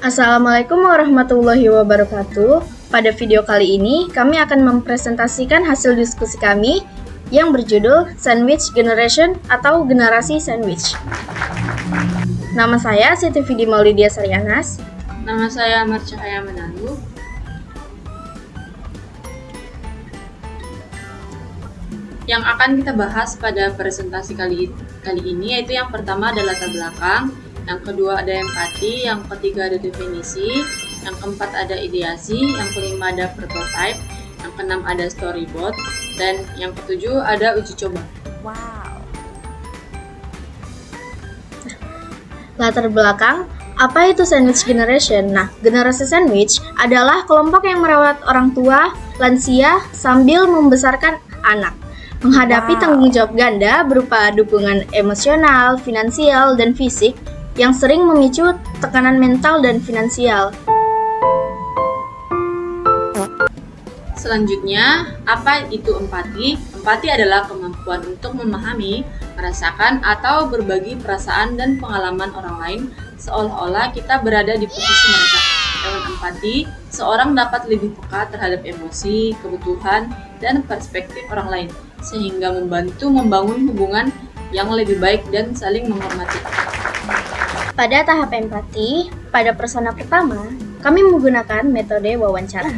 Assalamualaikum warahmatullahi wabarakatuh. Pada video kali ini, kami akan mempresentasikan hasil diskusi kami yang berjudul Sandwich Generation atau Generasi Sandwich. Nama saya Siti Vidi Maulidia Sarianas. Nama saya Amar Cahaya Menandu. Yang akan kita bahas pada presentasi kali ini yaitu yang pertama ada latar belakang, yang kedua ada empati, yang ketiga ada definisi, yang keempat ada ideasi, yang kelima ada prototype, yang keenam ada storyboard, dan yang ketujuh ada uji coba. Latar belakang, apa itu sandwich generation? Nah, generasi sandwich adalah kelompok yang merawat orang tua, lansia, sambil membesarkan anak. Menghadapi tanggung jawab ganda berupa dukungan emosional, finansial, dan fisik yang sering memicu tekanan mental dan finansial. Selanjutnya, apa itu empati? Empati adalah kemampuan untuk memahami, merasakan, atau berbagi perasaan dan pengalaman orang lain seolah-olah kita berada di posisi mereka. Dengan empati, seorang dapat lebih peka terhadap emosi, kebutuhan, dan perspektif orang lain, sehingga membantu membangun hubungan yang lebih baik dan saling menghormati. Pada tahap empati, pada persona pertama, kami menggunakan metode wawancara.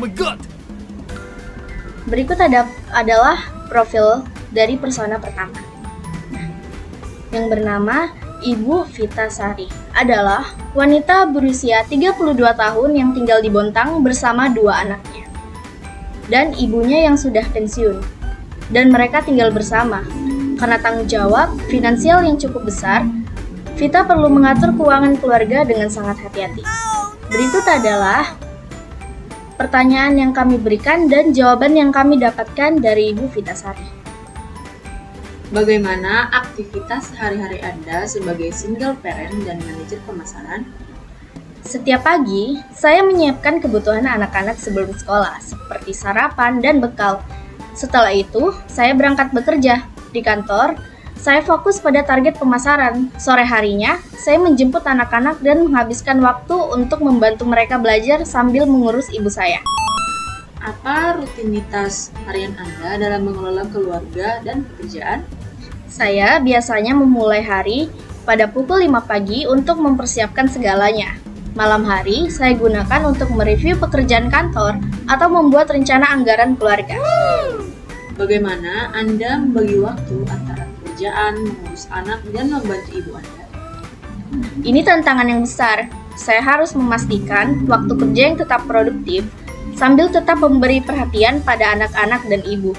Berikut adalah profil dari persona pertama. Yang bernama Ibu Vita Sari adalah wanita berusia 32 tahun yang tinggal di Bontang bersama dua anaknya dan ibunya yang sudah pensiun, dan mereka tinggal bersama. Karena tanggung jawab finansial yang cukup besar, Vita perlu mengatur keuangan keluarga dengan sangat hati-hati. Berikut adalah pertanyaan yang kami berikan dan jawaban yang kami dapatkan dari Ibu Vita Sari. Bagaimana aktivitas sehari-hari Anda sebagai single parent dan manajer pemasaran? Setiap pagi, saya menyiapkan kebutuhan anak-anak sebelum sekolah, seperti sarapan dan bekal. Setelah itu, saya berangkat bekerja. Di kantor, saya fokus pada target pemasaran. Sore harinya, saya menjemput anak-anak dan menghabiskan waktu untuk membantu mereka belajar sambil mengurus ibu saya. Apa rutinitas harian Anda dalam mengelola keluarga dan pekerjaan? Saya biasanya memulai hari pada pukul 5 pagi untuk mempersiapkan segalanya. Malam hari, saya gunakan untuk mereview pekerjaan kantor atau membuat rencana anggaran keluarga. Bagaimana Anda membagi waktu antara pekerjaan, mengurus anak, dan membantu ibu Anda? Ini tantangan yang besar. Saya harus memastikan waktu kerja yang tetap produktif, sambil tetap memberi perhatian pada anak-anak dan ibu.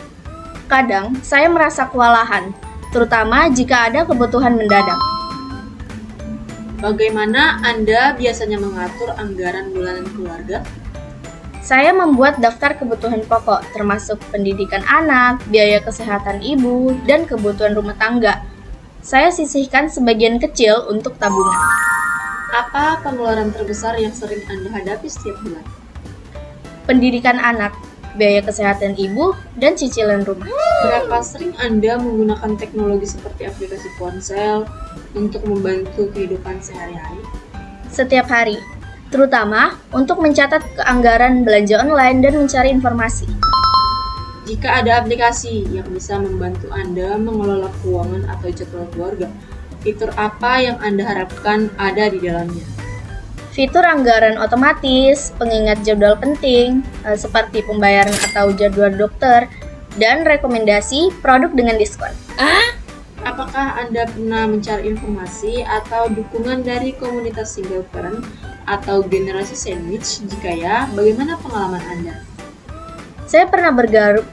Kadang, saya merasa kewalahan, terutama jika ada kebutuhan mendadak. Bagaimana Anda biasanya mengatur anggaran bulanan keluarga? Saya membuat daftar kebutuhan pokok, termasuk pendidikan anak, biaya kesehatan ibu, dan kebutuhan rumah tangga. Saya sisihkan sebagian kecil untuk tabungan. Apa pengeluaran terbesar yang sering Anda hadapi setiap bulan? Pendidikan anak, biaya kesehatan ibu, dan cicilan rumah. Berapa sering Anda menggunakan teknologi seperti aplikasi ponsel untuk membantu kehidupan sehari-hari? Setiap hari, terutama untuk mencatat keanggaran belanja online dan mencari informasi. Jika ada aplikasi yang bisa membantu Anda mengelola keuangan atau jadwal keluarga, fitur apa yang Anda harapkan ada di dalamnya? Fitur anggaran otomatis, pengingat jadwal penting, seperti pembayaran atau jadwal dokter, dan rekomendasi produk dengan diskon. Apakah Anda pernah mencari informasi atau dukungan dari komunitas single parent atau generasi sandwich? Jika ya, bagaimana pengalaman Anda? Saya pernah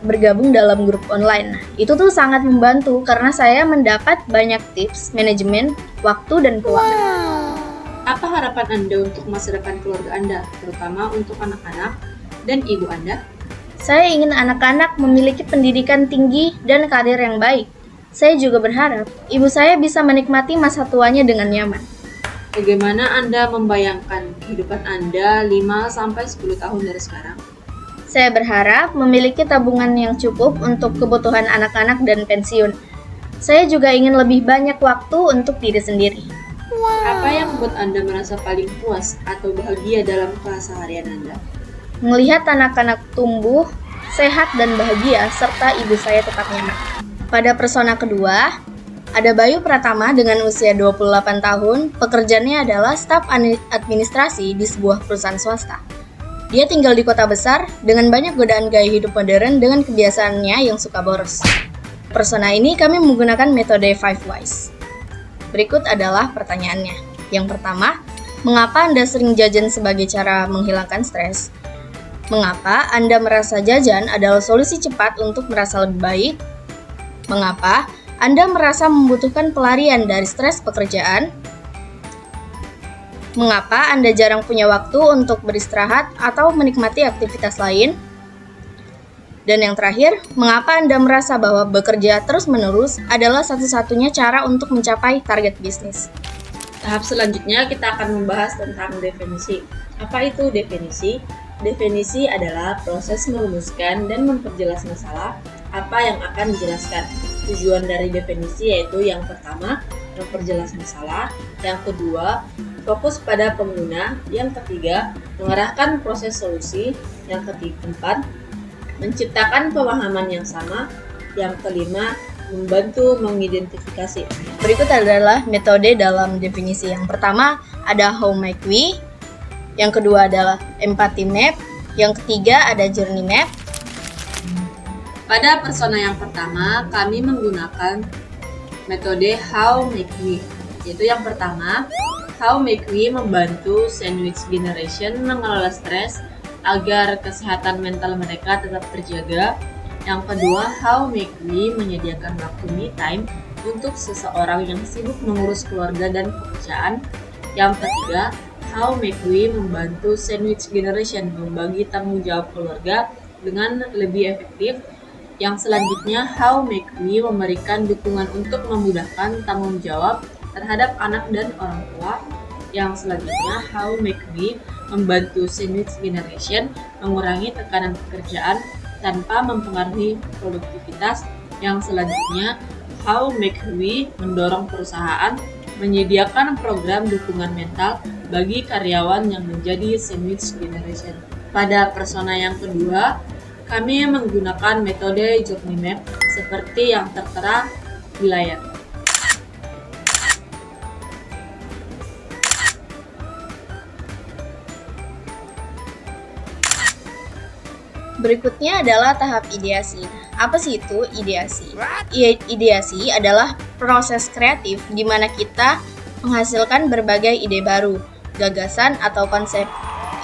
bergabung dalam grup online. Itu tuh sangat membantu karena saya mendapat banyak tips manajemen waktu dan keuangan. Apa harapan Anda untuk masa depan keluarga Anda, terutama untuk anak-anak dan ibu Anda? Saya ingin anak-anak memiliki pendidikan tinggi dan karir yang baik. Saya juga berharap ibu saya bisa menikmati masa tuanya dengan nyaman. Bagaimana Anda membayangkan kehidupan Anda 5-10 tahun dari sekarang? Saya berharap memiliki tabungan yang cukup untuk kebutuhan anak-anak dan pensiun. Saya juga ingin lebih banyak waktu untuk diri sendiri. Apa yang membuat Anda merasa paling puas atau bahagia dalam keseharian Anda? Melihat anak-anak tumbuh sehat dan bahagia serta ibu saya tetap nyaman. Pada persona kedua, ada Bayu Pratama dengan usia 28 tahun, pekerjaannya adalah staf administrasi di sebuah perusahaan swasta. Dia tinggal di kota besar dengan banyak godaan gaya hidup modern dengan kebiasaannya yang suka boros. Persona ini kami menggunakan metode 5 Whys. Berikut adalah pertanyaannya. Yang pertama, mengapa Anda sering jajan sebagai cara menghilangkan stres? Mengapa Anda merasa jajan adalah solusi cepat untuk merasa lebih baik? Mengapa Anda merasa membutuhkan pelarian dari stres pekerjaan? Mengapa Anda jarang punya waktu untuk beristirahat atau menikmati aktivitas lain? Dan yang terakhir, mengapa Anda merasa bahwa bekerja terus-menerus adalah satu-satunya cara untuk mencapai target bisnis? Tahap selanjutnya kita akan membahas tentang definisi. Apa itu definisi? Definisi adalah proses merumuskan dan memperjelas masalah apa yang akan dijelaskan. Tujuan dari definisi yaitu yang pertama, memperjelas masalah, yang kedua, fokus pada pengguna, yang ketiga, mengarahkan proses solusi, yang keempat, menciptakan pemahaman yang sama, yang kelima, membantu mengidentifikasi. Berikut adalah metode dalam definisi. Yang pertama ada How Make We, yang kedua adalah Empathy Map, yang ketiga ada Journey Map. Pada persona yang pertama, kami menggunakan metode How Make We, yaitu yang pertama, How Make We membantu sandwich generation mengelola stres agar kesehatan mental mereka tetap terjaga. Yang kedua, How Make We menyediakan waktu me time untuk seseorang yang sibuk mengurus keluarga dan pekerjaan. Yang ketiga, How Make We membantu sandwich generation membagi tanggung jawab keluarga dengan lebih efektif. Yang selanjutnya, How Make We memberikan dukungan untuk memudahkan tanggung jawab terhadap anak dan orang tua. Yang selanjutnya, How Make We membantu sandwich generation mengurangi tekanan pekerjaan tanpa mempengaruhi produktivitas. Yang selanjutnya, How Make We mendorong perusahaan menyediakan program dukungan mental bagi karyawan yang menjadi sandwich generation. Pada persona yang kedua, kami menggunakan metode Journey Map seperti yang tertera di layar. Berikutnya adalah tahap ideasi. Apa sih itu ideasi? Ideasi adalah proses kreatif di mana kita menghasilkan berbagai ide baru, gagasan atau konsep.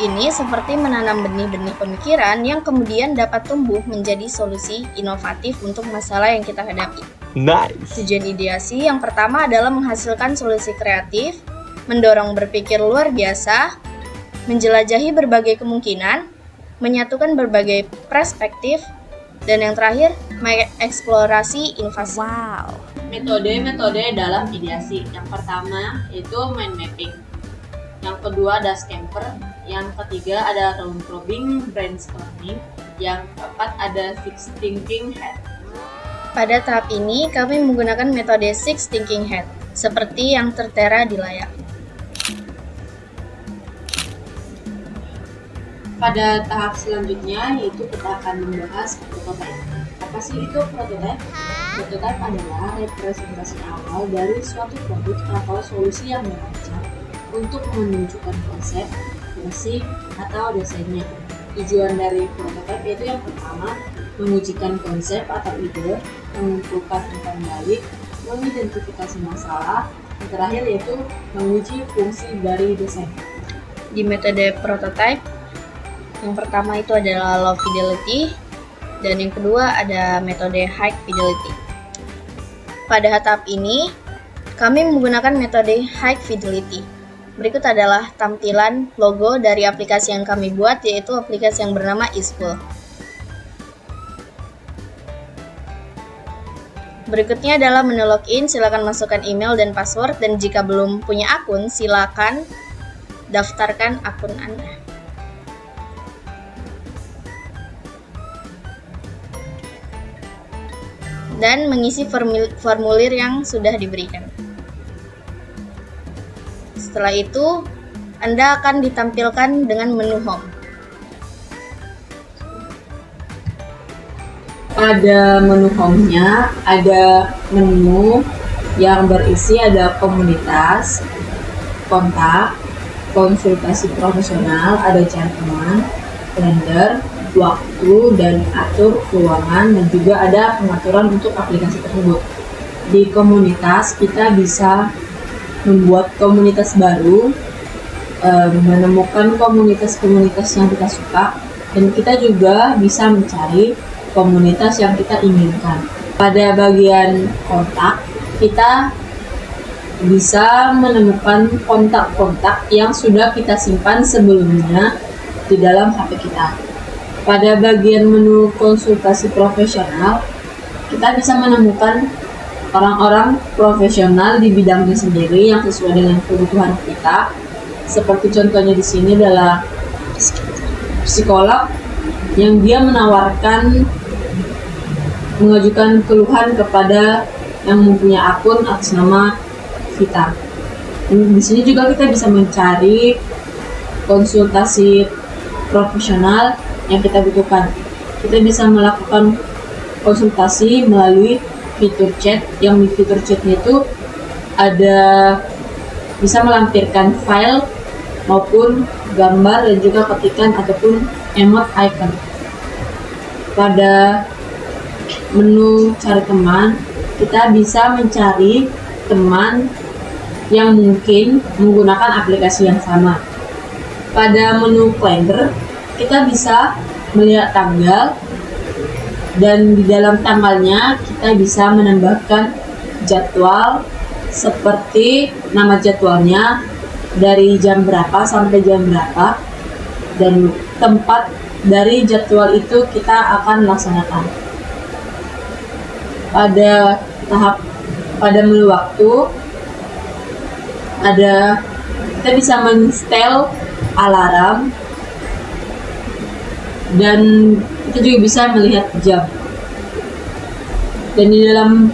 Ini seperti menanam benih-benih pemikiran yang kemudian dapat tumbuh menjadi solusi inovatif untuk masalah yang kita hadapi. Nice. Tujuan ideasi yang pertama adalah menghasilkan solusi kreatif, mendorong berpikir luar biasa, menjelajahi berbagai kemungkinan, menyatukan berbagai perspektif, dan yang terakhir, mengeksplorasi inovasi. Wow. Metode-metode dalam ideasi. Yang pertama yaitu mind mapping. Yang kedua ada scamper. Yang ketiga ada round robin brainstorming. Yang keempat ada six thinking head. Pada tahap ini, kami menggunakan metode Six Thinking Head, seperti yang tertera di layar. Pada tahap selanjutnya yaitu kita akan membahas prototype. Apa sih itu prototype? Prototype adalah representasi awal dari suatu produk atau solusi yang merancang untuk menunjukkan konsep, fungsi, atau desainnya. Tujuan dari prototype yaitu yang pertama, mengujikan konsep atau ide, mengumpulkan umpan balik, mengidentifikasi masalah, yang terakhir yaitu menguji fungsi dari desain. Di metode prototype, yang pertama itu adalah low fidelity, dan yang kedua ada metode high fidelity. Pada tahap ini, kami menggunakan metode high fidelity. Berikut adalah tampilan logo dari aplikasi yang kami buat, yaitu aplikasi yang bernama eSchool. Berikutnya adalah menu login, silakan masukkan email dan password, dan jika belum punya akun, silakan daftarkan akun Anda. Dan mengisi formulir yang sudah diberikan. Setelah itu, Anda akan ditampilkan dengan menu home. Pada menu home-nya ada menu yang berisi ada komunitas, kontak, konsultasi profesional, ada chat teman, kalender, waktu, dan atur keuangan, dan juga ada pengaturan untuk aplikasi tersebut. Di komunitas kita bisa membuat komunitas baru, menemukan komunitas-komunitas yang kita suka, dan kita juga bisa mencari komunitas yang kita inginkan. Pada bagian kontak, kita bisa menemukan kontak-kontak yang sudah kita simpan sebelumnya di dalam HP kita. Pada bagian menu konsultasi profesional, kita bisa menemukan orang-orang profesional di bidangnya sendiri yang sesuai dengan kebutuhan kita. Seperti contohnya di sini adalah psikolog yang dia mengajukan keluhan kepada yang mempunyai akun atas nama Vita. Di sini juga kita bisa mencari konsultasi profesional yang kita butuhkan. Kita bisa melakukan konsultasi melalui fitur chat, yang di fitur chatnya itu ada bisa melampirkan file maupun gambar dan juga ketikan ataupun emot icon. Pada menu cari teman, kita bisa mencari teman yang mungkin menggunakan aplikasi yang sama. Pada menu kalender, kita bisa melihat tanggal, dan di dalam tanggalnya kita bisa menambahkan jadwal seperti nama jadwalnya dari jam berapa sampai jam berapa, dan tempat dari jadwal itu kita akan laksanakan. Pada menu waktu kita bisa men-setel alarm, dan kita juga bisa melihat jam. Dan di dalam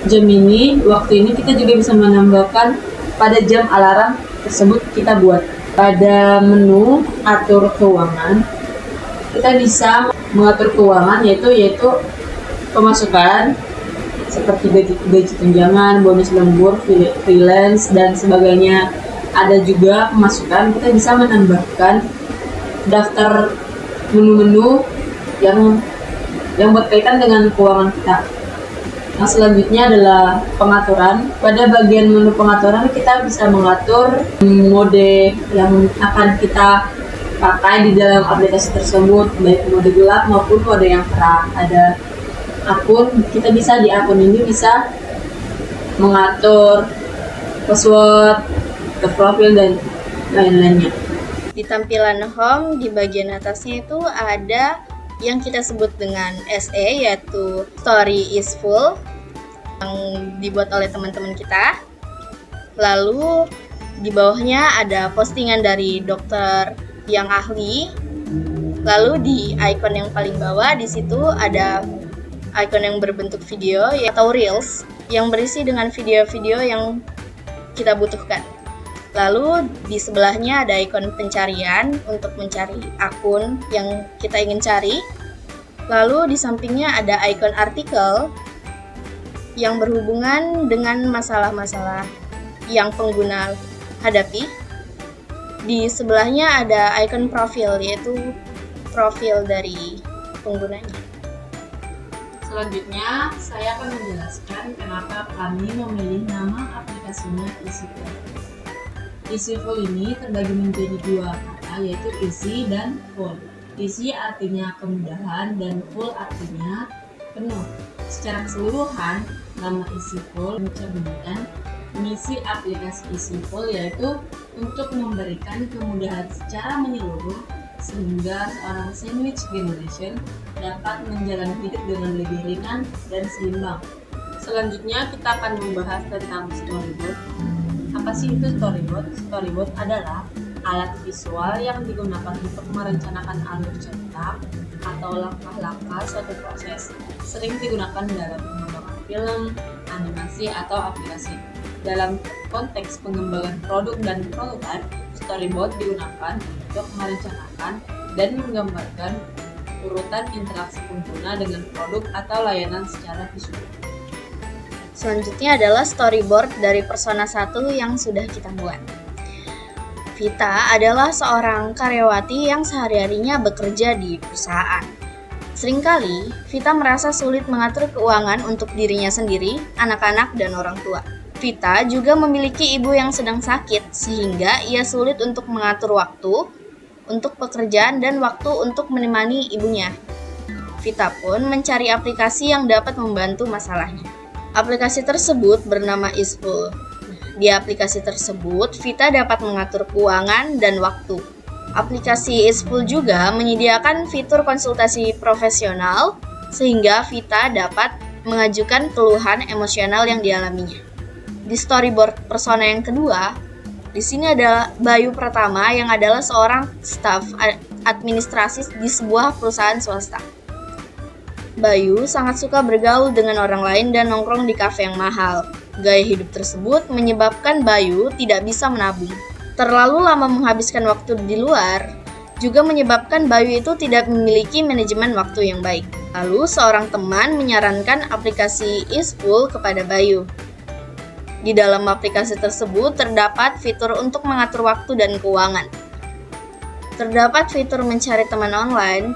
jam ini, waktu ini kita juga bisa menambahkan pada jam alarm tersebut kita buat. Pada menu atur keuangan, kita bisa mengatur keuangan yaitu pemasukan seperti gaji tunjangan, bonus lembur, freelance, dan sebagainya. Ada juga pemasukan, kita bisa menambahkan daftar menu-menu yang berkaitan dengan keuangan kita. Nah, selanjutnya adalah pengaturan. Pada bagian menu pengaturan kita bisa mengatur mode yang akan kita pakai di dalam aplikasi tersebut, baik mode gelap maupun mode yang terang. Ada akun, kita bisa di akun ini bisa mengatur password, profil, dan lain-lainnya. Di tampilan home, di bagian atasnya itu ada yang kita sebut dengan SE, yaitu Story is Full, yang dibuat oleh teman-teman kita. Lalu di bawahnya ada postingan dari dokter yang ahli. Lalu di icon yang paling bawah di situ ada icon yang berbentuk video atau reels yang berisi dengan video-video yang kita butuhkan. Lalu di sebelahnya ada ikon pencarian untuk mencari akun yang kita ingin cari. Lalu di sampingnya ada ikon artikel yang berhubungan dengan masalah-masalah yang pengguna hadapi. Di sebelahnya ada ikon profil, yaitu profil dari penggunanya. Selanjutnya, saya akan menjelaskan kenapa kami memilih nama aplikasinya EasyFull. EasyFull ini terbagi menjadi dua kata, yaitu easy dan full. Easy artinya kemudahan dan full artinya penuh. Secara keseluruhan, nama EasyFull mencerminkan misi aplikasi EasyFull, yaitu untuk memberikan kemudahan secara menyeluruh sehingga seorang sandwich generation dapat menjalani hidup dengan lebih ringan dan seimbang. Selanjutnya kita akan membahas tentang storyboard. Apa sih itu storyboard? Storyboard adalah alat visual yang digunakan untuk merencanakan alur cerita atau langkah-langkah suatu proses. Sering digunakan dalam pengembangan film, animasi, atau aplikasi. Dalam konteks pengembangan produk dan prototipe, storyboard digunakan untuk merencanakan dan menggambarkan urutan interaksi pengguna dengan produk atau layanan secara visual. Selanjutnya adalah storyboard dari Persona 1 yang sudah kita buat. Vita adalah seorang karyawati yang sehari-harinya bekerja di perusahaan. Seringkali, Vita merasa sulit mengatur keuangan untuk dirinya sendiri, anak-anak, dan orang tua. Vita juga memiliki ibu yang sedang sakit, sehingga ia sulit untuk mengatur waktu untuk pekerjaan dan waktu untuk menemani ibunya. Vita pun mencari aplikasi yang dapat membantu masalahnya. Aplikasi tersebut bernama Isful. Di aplikasi tersebut, Vita dapat mengatur keuangan dan waktu. Aplikasi Isful juga menyediakan fitur konsultasi profesional, sehingga Vita dapat mengajukan keluhan emosional yang dialaminya. Di storyboard Persona yang kedua, di sini ada Bayu Pratama yang adalah seorang staf administrasi di sebuah perusahaan swasta. Bayu sangat suka bergaul dengan orang lain dan nongkrong di kafe yang mahal. Gaya hidup tersebut menyebabkan Bayu tidak bisa menabung. Terlalu lama menghabiskan waktu di luar juga menyebabkan Bayu itu tidak memiliki manajemen waktu yang baik. Lalu seorang teman menyarankan aplikasi Isful kepada Bayu. Di dalam aplikasi tersebut terdapat fitur untuk mengatur waktu dan keuangan. Terdapat fitur mencari teman online,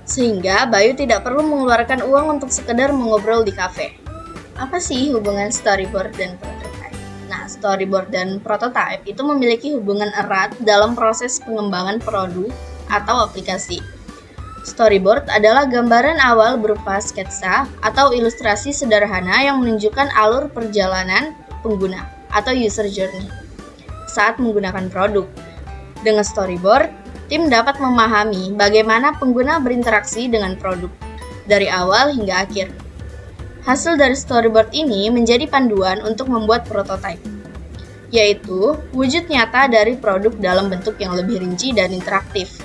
sehingga Bayu tidak perlu mengeluarkan uang untuk sekedar mengobrol di kafe. Apa sih hubungan storyboard dan prototype? Nah, storyboard dan prototype itu memiliki hubungan erat dalam proses pengembangan produk atau aplikasi. Storyboard adalah gambaran awal berupa sketsa atau ilustrasi sederhana yang menunjukkan alur perjalanan pengguna atau user journey saat menggunakan produk. Dengan storyboard, tim dapat memahami bagaimana pengguna berinteraksi dengan produk dari awal hingga akhir. Hasil dari storyboard ini menjadi panduan untuk membuat prototype, yaitu wujud nyata dari produk dalam bentuk yang lebih rinci dan interaktif.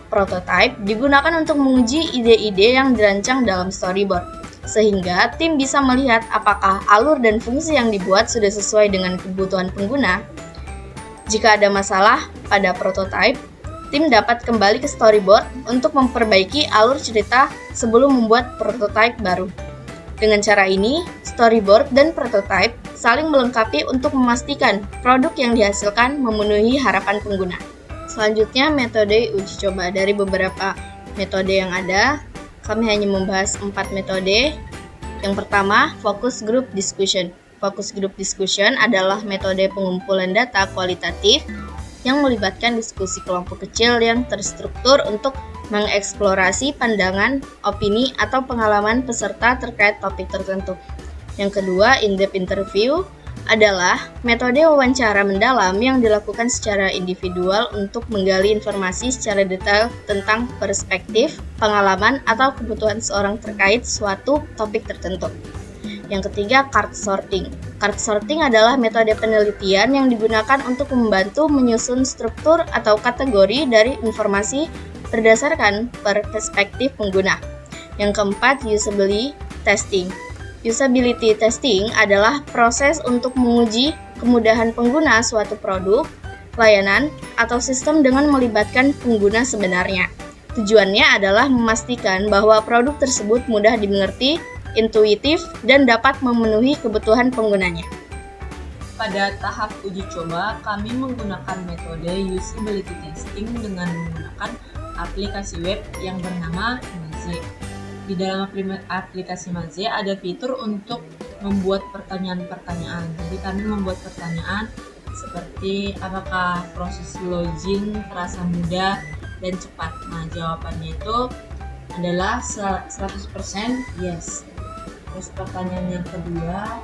Prototype digunakan untuk menguji ide-ide yang dirancang dalam storyboard, sehingga tim bisa melihat apakah alur dan fungsi yang dibuat sudah sesuai dengan kebutuhan pengguna. Jika ada masalah pada prototype, tim dapat kembali ke storyboard untuk memperbaiki alur cerita sebelum membuat prototype baru. Dengan cara ini, storyboard dan prototype saling melengkapi untuk memastikan produk yang dihasilkan memenuhi harapan pengguna. Selanjutnya, metode uji coba. Dari beberapa metode yang ada, kami hanya membahas 4 metode. Yang pertama, focus group discussion. Focus group discussion adalah metode pengumpulan data kualitatif yang melibatkan diskusi kelompok kecil yang terstruktur untuk mengeksplorasi pandangan, opini, atau pengalaman peserta terkait topik tertentu. Yang kedua, in-depth interview adalah metode wawancara mendalam yang dilakukan secara individual untuk menggali informasi secara detail tentang perspektif, pengalaman, atau kebutuhan seorang terkait suatu topik tertentu. Yang ketiga, card sorting. Card sorting adalah metode penelitian yang digunakan untuk membantu menyusun struktur atau kategori dari informasi berdasarkan perspektif pengguna. Yang keempat, usability testing. Usability testing adalah proses untuk menguji kemudahan pengguna suatu produk, layanan, atau sistem dengan melibatkan pengguna sebenarnya. Tujuannya adalah memastikan bahwa produk tersebut mudah dimengerti, intuitif, dan dapat memenuhi kebutuhan penggunanya. Pada tahap uji coba, kami menggunakan metode usability testing dengan menggunakan aplikasi web yang bernama Maze. Di dalam aplikasi Maze ada fitur untuk membuat pertanyaan-pertanyaan. Jadi kami membuat pertanyaan seperti apakah proses login terasa mudah dan cepat. Nah, jawabannya itu adalah 100% yes. Terus pertanyaan yang kedua,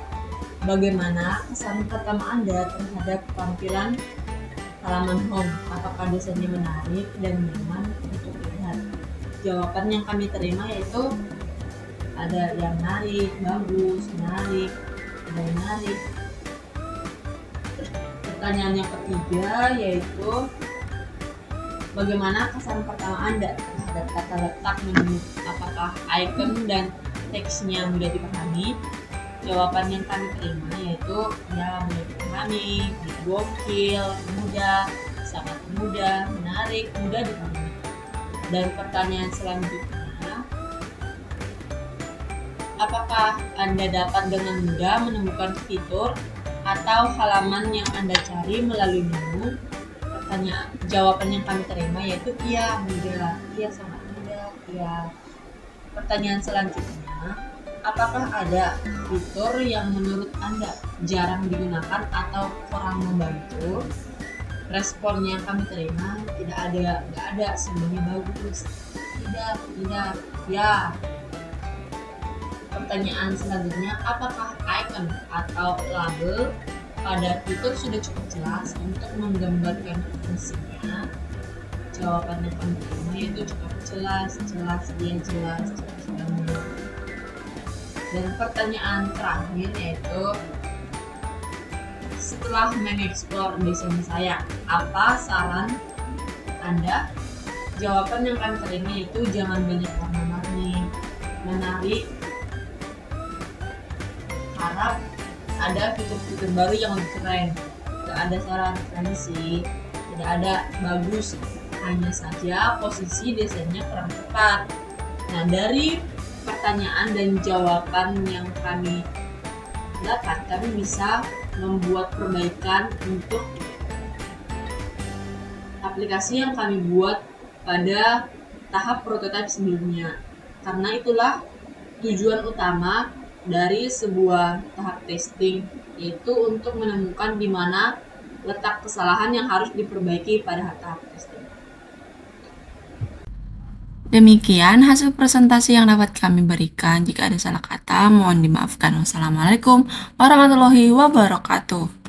bagaimana kesan pertama Anda terhadap tampilan halaman home? Apakah desainnya menarik dan nyaman untuk dilihat? Jawaban yang kami terima yaitu ada yang menarik, bagus, menarik, tidak menarik. Pertanyaan yang ketiga yaitu bagaimana kesan pertama Anda terhadap tata letak menu? Apakah icon dan teksnya mudah dipahami? jawaban yang kami terima yaitu ya, boleh dipahami, gokil, mudah, sangat mudah, menarik, mudah dipahami. Dan pertanyaan selanjutnya, apakah Anda dapat dengan mudah menemukan fitur atau halaman yang Anda cari melalui menu? Jawaban yang kami terima yaitu iya, mudah, iya, sangat mudah, iya. Pertanyaan selanjutnya, apakah ada fitur yang menurut Anda jarang digunakan atau kurang membantu? Respon yang kami terima tidak ada, semuanya bagus. Tidak, ya. Pertanyaan selanjutnya, apakah icon atau label pada fitur sudah cukup jelas untuk menggambarkan fungsinya? Jawaban yang kami terima yaitu cukup jelas banget. Dan pertanyaan terakhir yaitu, setelah mengeksplor desain saya, apa saran Anda? Jawaban yang kami terima yaitu jangan banyak warna-warni, menarik, harap ada fitur-fitur baru yang lebih keren. Tidak ada saran keren sih, tidak ada bagus, hanya saja posisi desainnya kurang tepat. Nah, dari pertanyaan dan jawaban yang kami dapat, kami bisa membuat perbaikan untuk aplikasi yang kami buat pada tahap prototipe sebelumnya. Karena itulah tujuan utama dari sebuah tahap testing, yaitu untuk menemukan di mana letak kesalahan yang harus diperbaiki pada tahap testing. Demikian hasil presentasi yang dapat kami berikan. Jika ada salah kata, mohon dimaafkan. Wassalamualaikum warahmatullahi wabarakatuh.